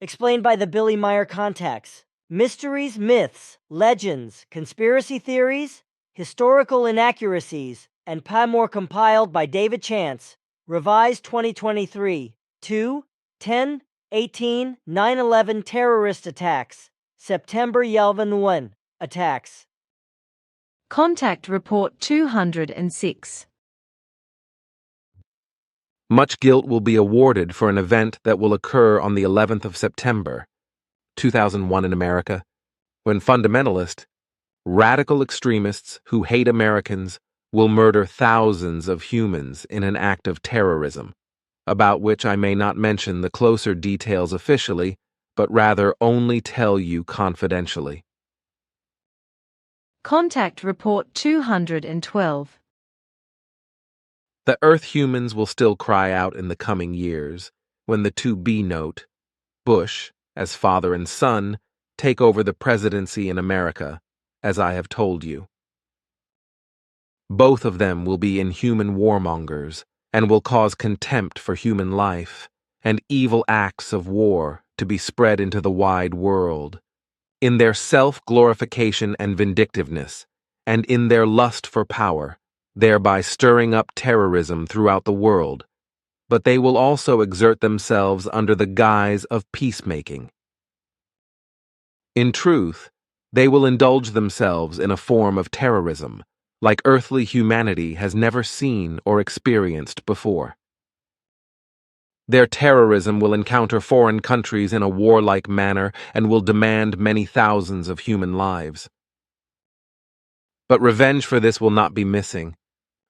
explained by the Billy Meier contacts. Mysteries, myths, legends, conspiracy theories, historical inaccuracies, and more compiled by David Chance. Revised 2023. 2, 10, 18, 9/11 terrorist attacks. September 11 attacks. Contact Report 206. Much guilt will be awarded for an event that will occur on the 11th of September, 2001 in America, when fundamentalist, radical extremists who hate Americans will murder thousands of humans in an act of terrorism, about which I may not mention the closer details officially, but rather only tell you confidentially. Contact Report 212. The Earth humans will still cry out in the coming years when the 2B note, Bush, as father and son, take over the presidency in America, as I have told you. Both of them will be inhuman warmongers and will cause contempt for human life and evil acts of war to be spread into the wide world. In their self-glorification and vindictiveness, and in their lust for power, thereby stirring up terrorism throughout the world, but they will also exert themselves under the guise of peacemaking. In truth, they will indulge themselves in a form of terrorism like earthly humanity has never seen or experienced before. Their terrorism will encounter foreign countries in a warlike manner and will demand many thousands of human lives. But revenge for this will not be missing,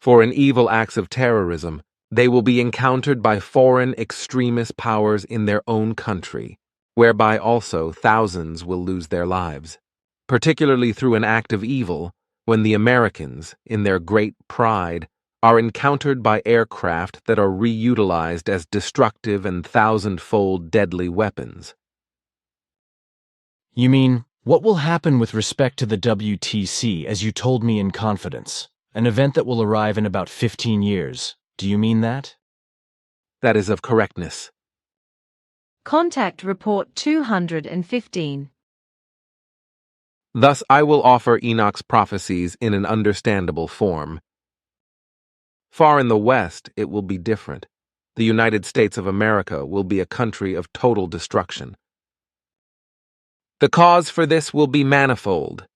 for in evil acts of terrorism, they will be encountered by foreign extremist powers in their own country, whereby also thousands will lose their lives, particularly through an act of evil when the Americans, in their great pride, are encountered by aircraft that are reutilized as destructive and thousand-fold deadly weapons. You mean, what will happen with respect to the WTC as you told me in confidence? An event that will arrive in about 15 years. Do you mean that? That is of correctness. Contact Report 215. Thus I will offer Enoch's prophecies in an understandable form. Far in the West, it will be different. The United States of America will be a country of total destruction. The cause for this will be manifold.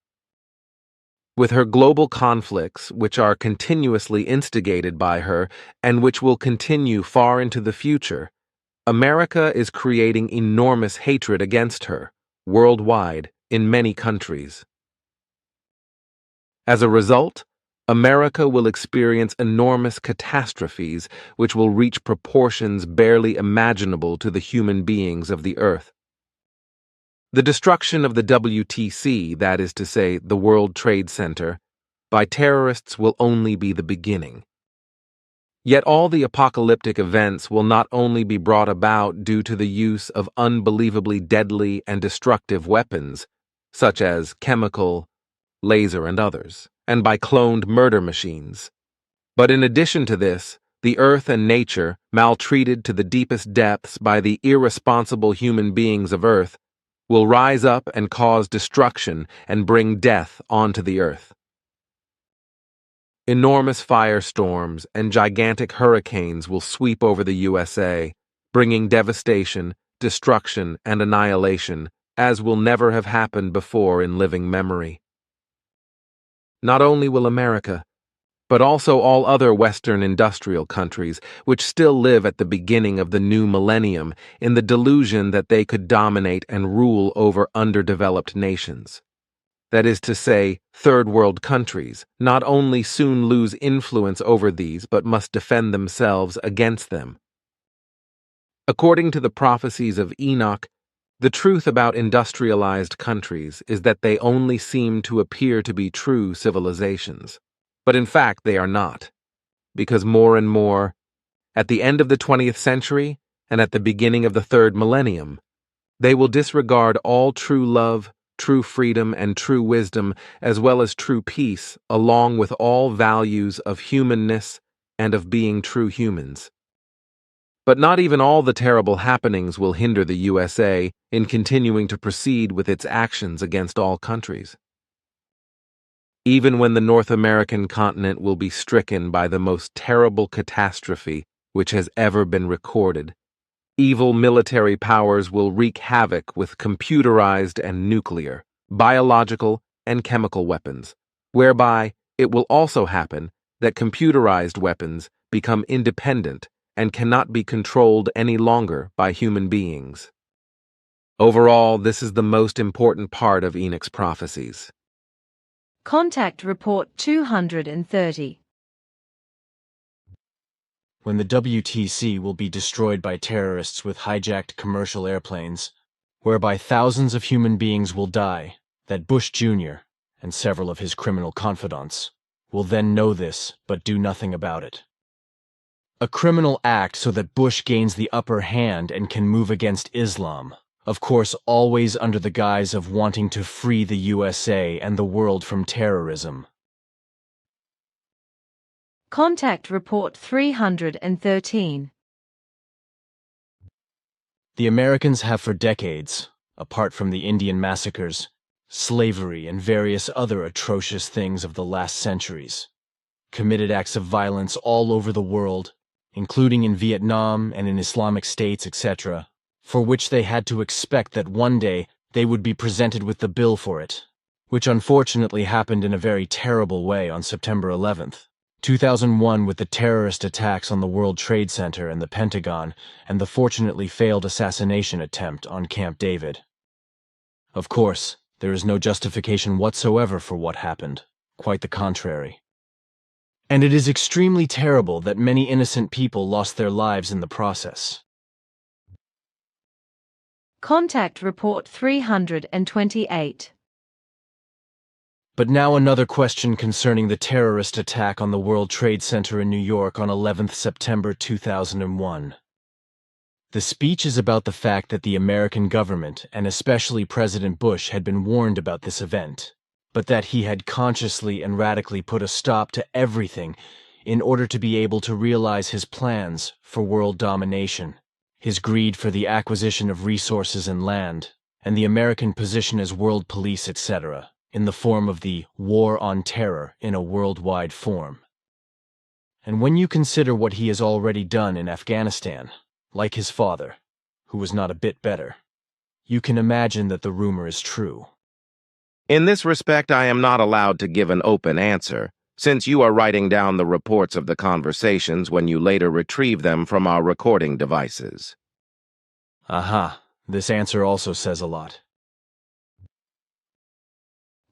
With her global conflicts, which are continuously instigated by her and which will continue far into the future, America is creating enormous hatred against her, worldwide, in many countries. As a result, America will experience enormous catastrophes which will reach proportions barely imaginable to the human beings of the earth. The destruction of the WTC, that is to say, the World Trade Center, by terrorists will only be the beginning. Yet all the apocalyptic events will not only be brought about due to the use of unbelievably deadly and destructive weapons, such as chemical, laser, and others, and by cloned murder machines. But in addition to this, the earth and nature, maltreated to the deepest depths by the irresponsible human beings of earth, will rise up and cause destruction and bring death onto the earth. Enormous firestorms and gigantic hurricanes will sweep over the USA, bringing devastation, destruction, and annihilation, as will never have happened before in living memory. Not only will America, but also all other Western industrial countries, which still live at the beginning of the new millennium in the delusion that they could dominate and rule over underdeveloped nations. That is to say, third world countries, not only soon lose influence over these, but must defend themselves against them. According to the prophecies of Enoch, the truth about industrialized countries is that they only seem to appear to be true civilizations. But in fact, they are not, because more and more, at the end of the 20th century and at the beginning of the third millennium, they will disregard all true love, true freedom, and true wisdom, as well as true peace, along with all values of humanness and of being true humans. But not even all the terrible happenings will hinder the USA in continuing to proceed with its actions against all countries. Even when the North American continent will be stricken by the most terrible catastrophe which has ever been recorded, evil military powers will wreak havoc with computerized and nuclear, biological, and chemical weapons, whereby it will also happen that computerized weapons become independent and cannot be controlled any longer by human beings. Overall, this is the most important part of Enoch's prophecies. Contact Report 230. When the WTC will be destroyed by terrorists with hijacked commercial airplanes, whereby thousands of human beings will die, that Bush Jr. and several of his criminal confidants will then know this but do nothing about it. A criminal act so that Bush gains the upper hand and can move against Islam, of course always under the guise of wanting to free the USA and the world from terrorism. Contact Report 313. The Americans have for decades, apart from the Indian massacres, slavery, and various other atrocious things of the last centuries, committed acts of violence all over the world, including in Vietnam and in Islamic states, etc., for which they had to expect that one day they would be presented with the bill for it, which unfortunately happened in a very terrible way on September 11th. 2001 with the terrorist attacks on the World Trade Center and the Pentagon and the fortunately failed assassination attempt on Camp David. Of course, there is no justification whatsoever for what happened, quite the contrary. And it is extremely terrible that many innocent people lost their lives in the process. Contact Report 328. But now another question concerning the terrorist attack on the World Trade Center in New York on 11th September 2001. The speech is about the fact that the American government, and especially President Bush, had been warned about this event, but that he had consciously and radically put a stop to everything in order to be able to realize his plans for world domination, his greed for the acquisition of resources and land, and the American position as world police, etc., in the form of the War on Terror in a worldwide form. And when you consider what he has already done in Afghanistan, like his father, who was not a bit better, you can imagine that the rumor is true. In this respect, I am not allowed to give an open answer, since you are writing down the reports of the conversations when you later retrieve them from our recording devices. Aha, this answer also says a lot.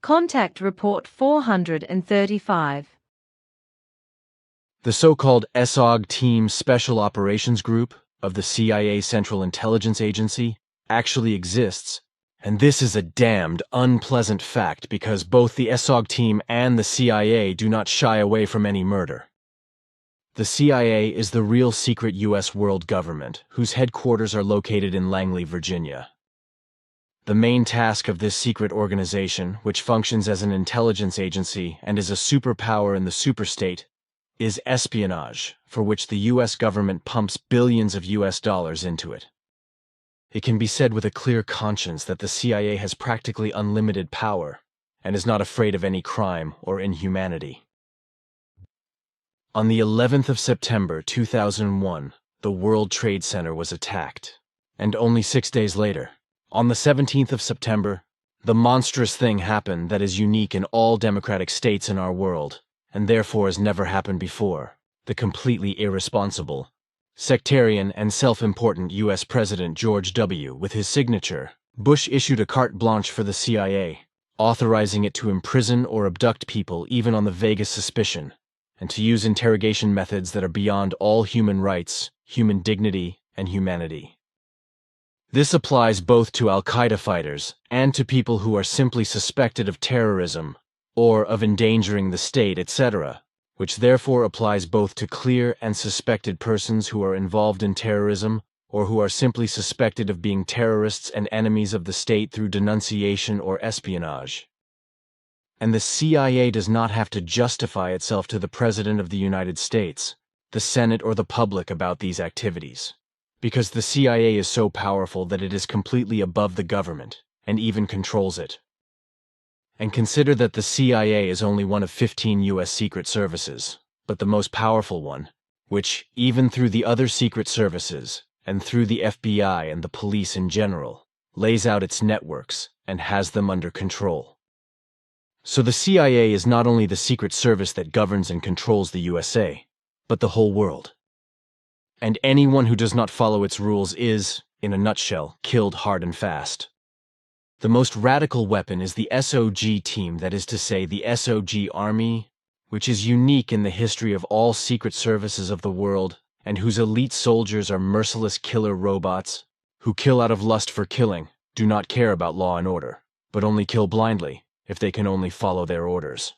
Contact Report 435. The so-called SOG Team Special Operations Group of the CIA Central Intelligence Agency actually exists, and this is a damned unpleasant fact because both the SOG team and the CIA do not shy away from any murder. The CIA is the real secret U.S. world government, whose headquarters are located in Langley, Virginia. The main task of this secret organization, which functions as an intelligence agency and is a superpower in the superstate, is espionage, for which the U.S. government pumps billions of U.S. dollars into it. It can be said with a clear conscience that the CIA has practically unlimited power and is not afraid of any crime or inhumanity. On the 11th of September 2001, the World Trade Center was attacked, and only 6 days later, on the 17th of September, the monstrous thing happened that is unique in all democratic states in our world, and therefore has never happened before. The completely irresponsible, sectarian, and self-important U.S. President George W., with his signature, Bush issued a carte blanche for the CIA, authorizing it to imprison or abduct people even on the vaguest suspicion, and to use interrogation methods that are beyond all human rights, human dignity, and humanity. This applies both to al-Qaeda fighters and to people who are simply suspected of terrorism or of endangering the state, etc., which therefore applies both to clear and suspected persons who are involved in terrorism or who are simply suspected of being terrorists and enemies of the state through denunciation or espionage. And the CIA does not have to justify itself to the President of the United States, the Senate, or the public about these activities. because the CIA is so powerful that it is completely above the government and even controls it. And consider that the CIA is only one of 15 U.S. secret services, but the most powerful one, which, even through the other secret services and through the FBI and the police in general, lays out its networks and has them under control. So the CIA is not only the secret service that governs and controls the USA, but the whole world. And anyone who does not follow its rules is, in a nutshell, killed hard and fast. The most radical weapon is the SOG team, that is to say, the SOG Army, which is unique in the history of all secret services of the world, and whose elite soldiers are merciless killer robots who kill out of lust for killing, do not care about law and order, but only kill blindly if they can only follow their orders.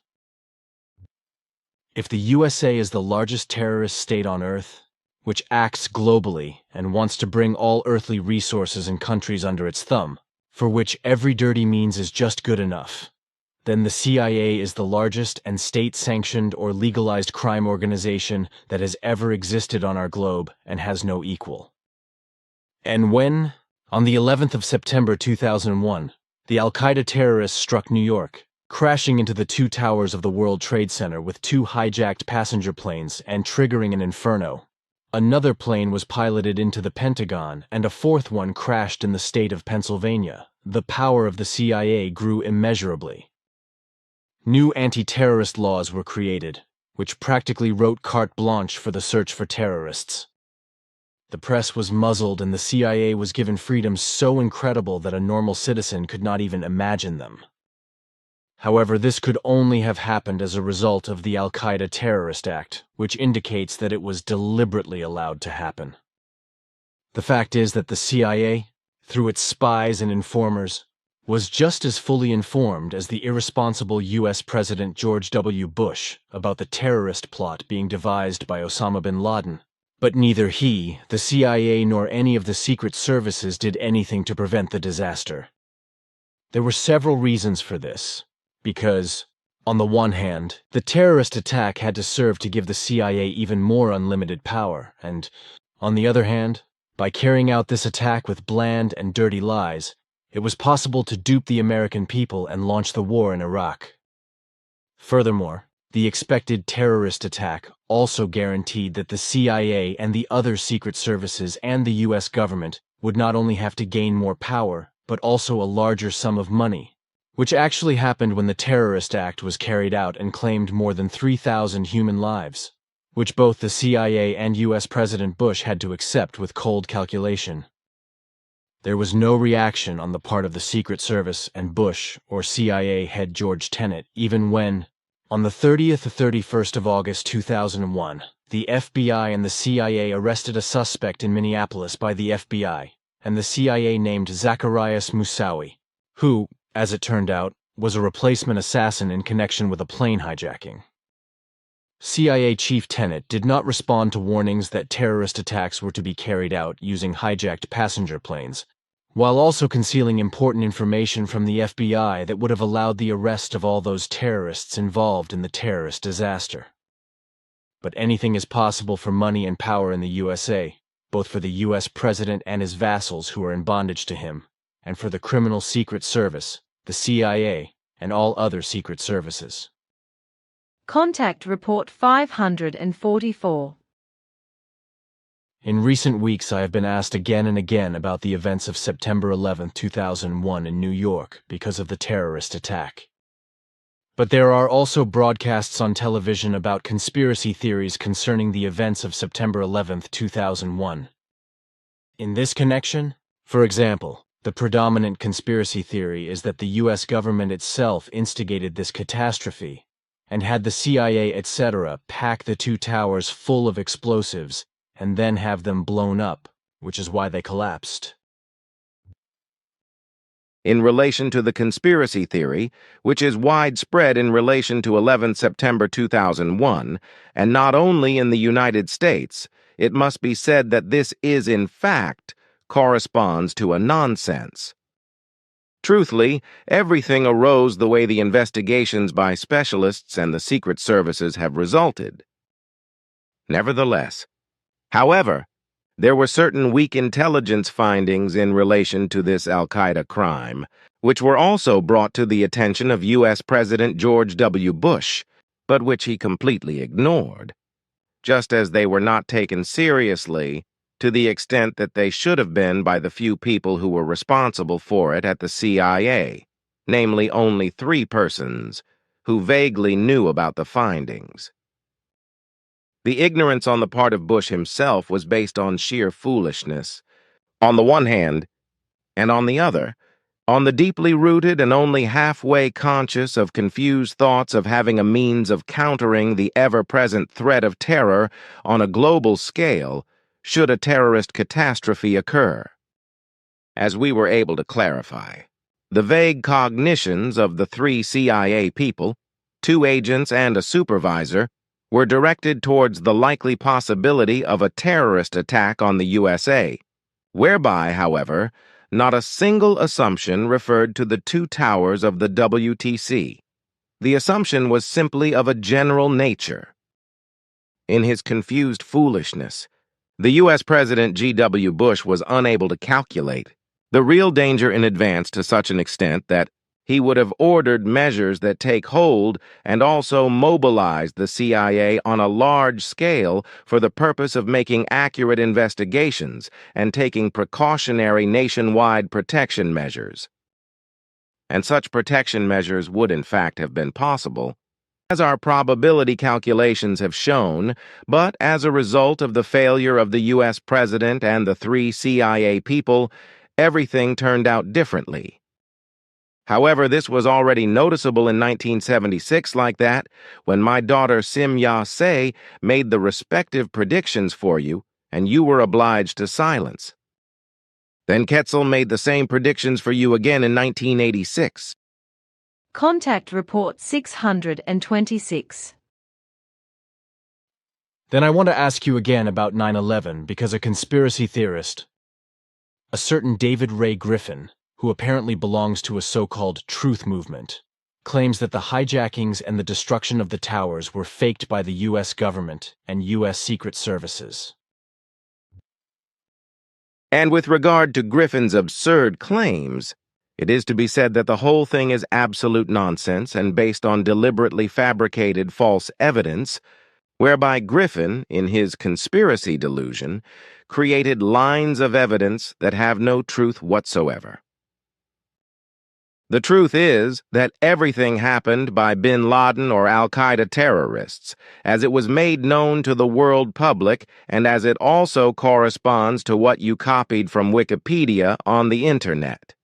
If the USA is the largest terrorist state on Earth, which acts globally and wants to bring all earthly resources and countries under its thumb, for which every dirty means is just good enough, then the CIA is the largest and state-sanctioned or legalized crime organization that has ever existed on our globe and has no equal. And when, on the 11th of September 2001, the Al-Qaeda terrorists struck New York, crashing into the two towers of the World Trade Center with two hijacked passenger planes and triggering an inferno, another plane was piloted into the Pentagon and a fourth one crashed in the state of Pennsylvania. The power of the CIA grew immeasurably. New anti-terrorist laws were created, which practically wrote carte blanche for the search for terrorists. The press was muzzled and the CIA was given freedoms so incredible that a normal citizen could not even imagine them. However, this could only have happened as a result of the Al-Qaeda Terrorist Act, which indicates that it was deliberately allowed to happen. The fact is that the CIA, through its spies and informers, was just as fully informed as the irresponsible U.S. President George W. Bush about the terrorist plot being devised by Osama bin Laden. But neither he, the CIA, nor any of the secret services did anything to prevent the disaster. There were several reasons for this. Because, on the one hand, the terrorist attack had to serve to give the CIA even more unlimited power, and, on the other hand, by carrying out this attack with bland and dirty lies, it was possible to dupe the American people and launch the war in Iraq. Furthermore, the expected terrorist attack also guaranteed that the CIA and the other secret services and the U.S. government would not only have to gain more power, but also a larger sum of money, which actually happened when the terrorist act was carried out and claimed more than 3,000 human lives, which both the CIA and U.S. President Bush had to accept with cold calculation. There was no reaction on the part of the Secret Service and Bush or CIA head George Tenet, even when, on the 30th or 31st of August 2001, the FBI and the CIA arrested a suspect in Minneapolis by the FBI, and the CIA named Zacarias Moussaoui, who, as it turned out, was a replacement assassin in connection with a plane hijacking. CIA Chief Tenet did not respond to warnings that terrorist attacks were to be carried out using hijacked passenger planes, while also concealing important information from the FBI that would have allowed the arrest of all those terrorists involved in the terrorist disaster. But anything is possible for money and power in the USA, both for the U.S. President and his vassals who are in bondage to him, and for the criminal secret service, the CIA, and all other secret services. Contact Report 544. In recent weeks, I have been asked again and again about the events of September 11, 2001 in New York because of the terrorist attack. But there are also broadcasts on television about conspiracy theories concerning the events of September 11, 2001. In this connection, for example, the predominant conspiracy theory is that the U.S. government itself instigated this catastrophe and had the CIA, etc., pack the two towers full of explosives and then have them blown up, which is why they collapsed. In relation to the conspiracy theory, which is widespread in relation to 11 September 2001, and not only in the United States, it must be said that this is, in fact, corresponds to a nonsense. Truthfully, everything arose the way the investigations by specialists and the secret services have resulted. Nevertheless, however, There were certain weak intelligence findings in relation to this al-Qaeda crime, which were also brought to the attention of U.S. President George W. Bush, but which he completely ignored, just as they were not taken seriously to the extent that they should have been by the few people who were responsible for it at the CIA, namely only 3 persons who vaguely knew about the findings. The ignorance on the part of Bush himself was based on sheer foolishness, on the one hand, and on the other, on the deeply rooted and only halfway conscious of confused thoughts of having a means of countering the ever-present threat of terror on a global scale should a terrorist catastrophe occur. As we were able to clarify, the vague cognitions of the 3 CIA people, 2 agents and a supervisor, were directed towards the likely possibility of a terrorist attack on the USA, whereby, however, not a single assumption referred to the 2 towers of the WTC. The assumption was simply of a general nature. In his confused foolishness, the U.S. President G.W. Bush was unable to calculate the real danger in advance to such an extent that he would have ordered measures that take hold and also mobilized the CIA on a large scale for the purpose of making accurate investigations and taking precautionary nationwide protection measures. And such protection measures would in fact have been possible, as our probability calculations have shown, but as a result of the failure of the U.S. President and the 3 CIA people, everything turned out differently. However, this was already noticeable in 1976 like that, when my daughter Sim Ya-se made the respective predictions for you, and you were obliged to silence. Then Quetzal made the same predictions for you again in 1986. Contact Report 626. Then I want to ask you again about 9/11 because a conspiracy theorist, a certain David Ray Griffin, who apparently belongs to a so-called truth movement, claims that the hijackings and the destruction of the towers were faked by the U.S. government and U.S. Secret Services. And with regard to Griffin's absurd claims, it is to be said that the whole thing is absolute nonsense and based on deliberately fabricated false evidence, whereby Griffin, in his conspiracy delusion, created lines of evidence that have no truth whatsoever. The truth is that everything happened by bin Laden or al-Qaeda terrorists, as it was made known to the world public and as it also corresponds to what you copied from Wikipedia on the Internet.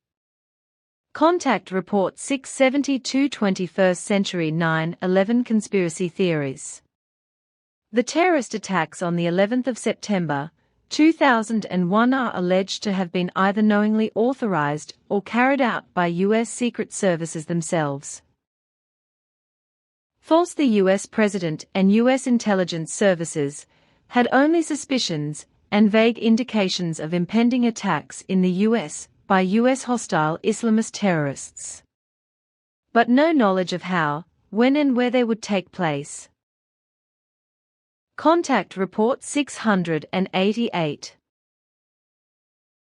Contact Report 672 21st Century 9/11 Conspiracy Theories. The terrorist attacks on the 11th of September, 2001 are alleged to have been either knowingly authorized or carried out by U.S. Secret Services themselves. False. The U.S. President and U.S. intelligence services had only suspicions and vague indications of impending attacks in the U.S. by U.S. hostile Islamist terrorists, but no knowledge of how, when and where they would take place. Contact Report 688.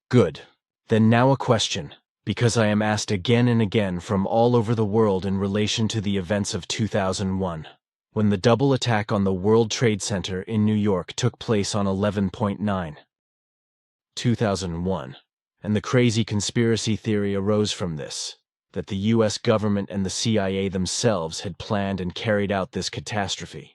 Good. Then now a question, because I am asked again and again from all over the world in relation to the events of 2001, when the double attack on the World Trade Center in New York took place on 11/9/2001, and the crazy conspiracy theory arose from this, that the U.S. government and the CIA themselves had planned and carried out this catastrophe.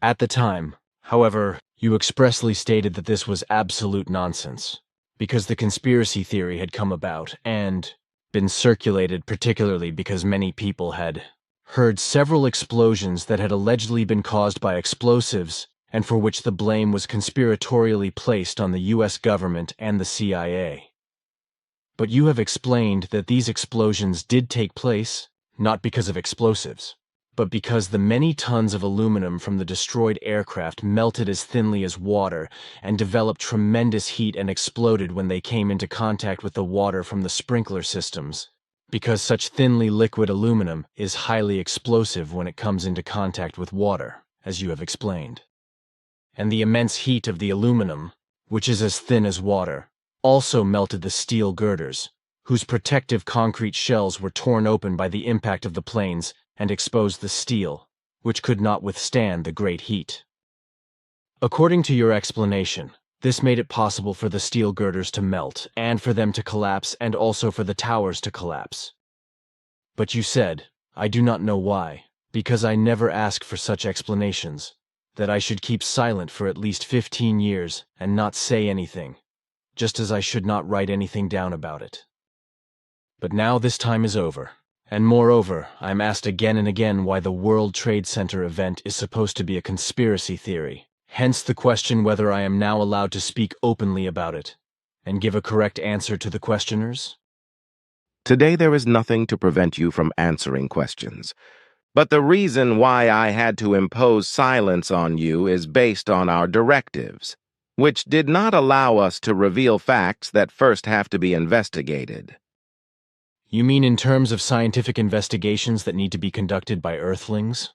At the time, however, you expressly stated that this was absolute nonsense, because the conspiracy theory had come about and been circulated particularly because many people had heard several explosions that had allegedly been caused by explosives and for which the blame was conspiratorially placed on the U.S. government and the CIA. But you have explained that these explosions did take place, not because of explosives, but because the many tons of aluminum from the destroyed aircraft melted as thinly as water and developed tremendous heat and exploded when they came into contact with the water from the sprinkler systems, because such thinly liquid aluminum is highly explosive when it comes into contact with water, as you have explained. And the immense heat of the aluminum, which is as thin as water, also melted the steel girders, whose protective concrete shells were torn open by the impact of the planes and exposed the steel, which could not withstand the great heat. According to your explanation, this made it possible for the steel girders to melt and for them to collapse and also for the towers to collapse. But you said, I do not know why, because I never ask for such explanations, that I should keep silent for at least 15 years and not say anything, just as I should not write anything down about it. But now this time is over, and moreover, I am asked again and again why the World Trade Center event is supposed to be a conspiracy theory. Hence the question whether I am now allowed to speak openly about it, and give a correct answer to the questioners? Today there is nothing to prevent you from answering questions. But the reason why I had to impose silence on you is based on our directives, which did not allow us to reveal facts that first have to be investigated. You mean in terms of scientific investigations that need to be conducted by Earthlings?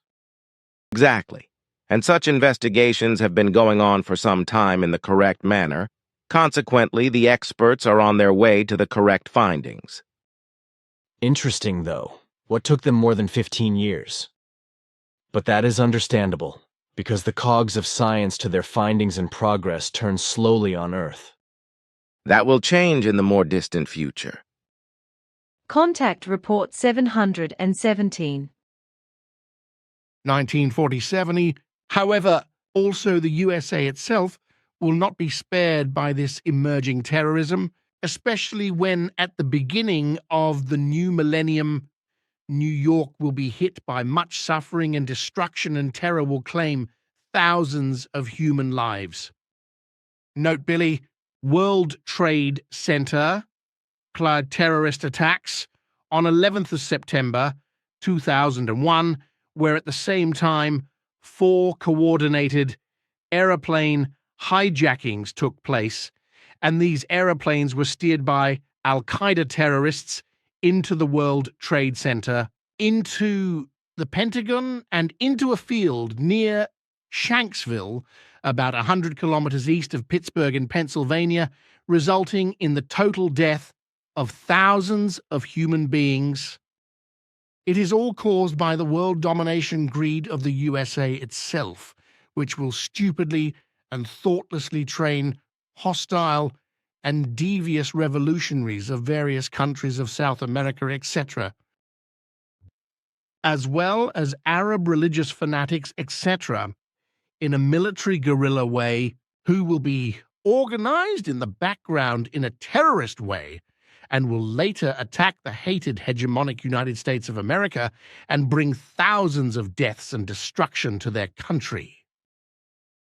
Exactly. And such investigations have been going on for some time in the correct manner. Consequently, the experts are on their way to the correct findings. Interesting, though. What took them more than 15 years? But that is understandable, because the cogs of science to their findings and progress turn slowly on Earth. That will change in the more distant future. Contact Report 717. 1947. However, also the USA itself will not be spared by this emerging terrorism, especially when at the beginning of the new millennium, New York will be hit by much suffering and destruction, and terror will claim thousands of human lives. Note, Billy, World Trade Center terrorist attacks on 11th of September 2001, where at the same time 4 coordinated aeroplane hijackings took place, and these aeroplanes were steered by Al-Qaeda terrorists into the World Trade Center, into the Pentagon, and into a field near Shanksville, about 100 kilometers east of Pittsburgh in Pennsylvania, resulting in the total death of thousands of human beings. It is all caused by the world domination greed of the USA itself, which will stupidly and thoughtlessly train hostile and devious revolutionaries of various countries of South America, etc., as well as Arab religious fanatics, etc., in a military guerrilla way, who will be organized in the background in a terrorist way and will later attack the hated hegemonic United States of America and bring thousands of deaths and destruction to their country.